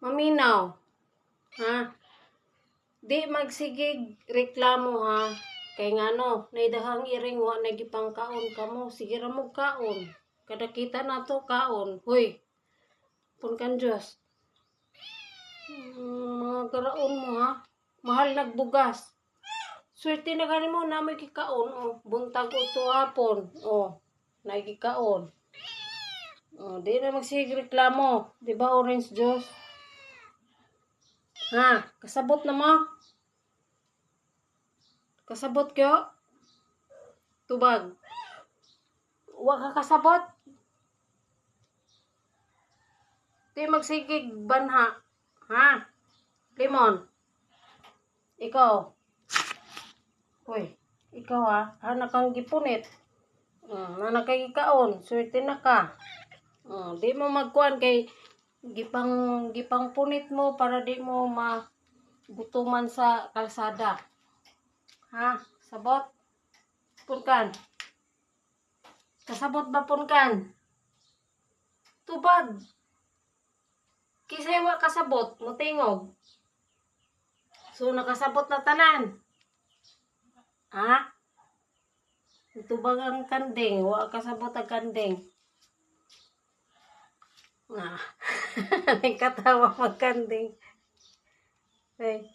Maminaw. Ha? Di magsigig reklamo ha. Kay nga no, naidahang iring wa nagipang kaon ka mo. Sige ra mo kaon. Kada kita na to kaon. Hoy. Pun kan Diyos. Mga karaon mo ha. Mahal nagbugas. Swerte na gani mo na may kikaon. Oh. Buntag o to hapon. Oh. Nagikaon. Oh, di na magsigig reklamo. Di ba Orange Diyos? Ha? Kasabot na mo? Kasabot kyo? Tubag. Wa ka kasabot? Di magsigig banha. Ha? Limon. Ikaw. Uy, ikaw ha? Hana kang gipunit. Hana kang ikaon. Swerte na ka. Di mo magkuhan kay gipang punit mo para di mo magutuman sa kalsada. Ha? Sabot? Punkan. Kasabot ba punkan? Tubag. Kisay wa kasabot, mutingog. So nakasabot na tanan. Ha? Tubag ang kanding, wa kasabot ang kanding. May katawa magkanding. Hey.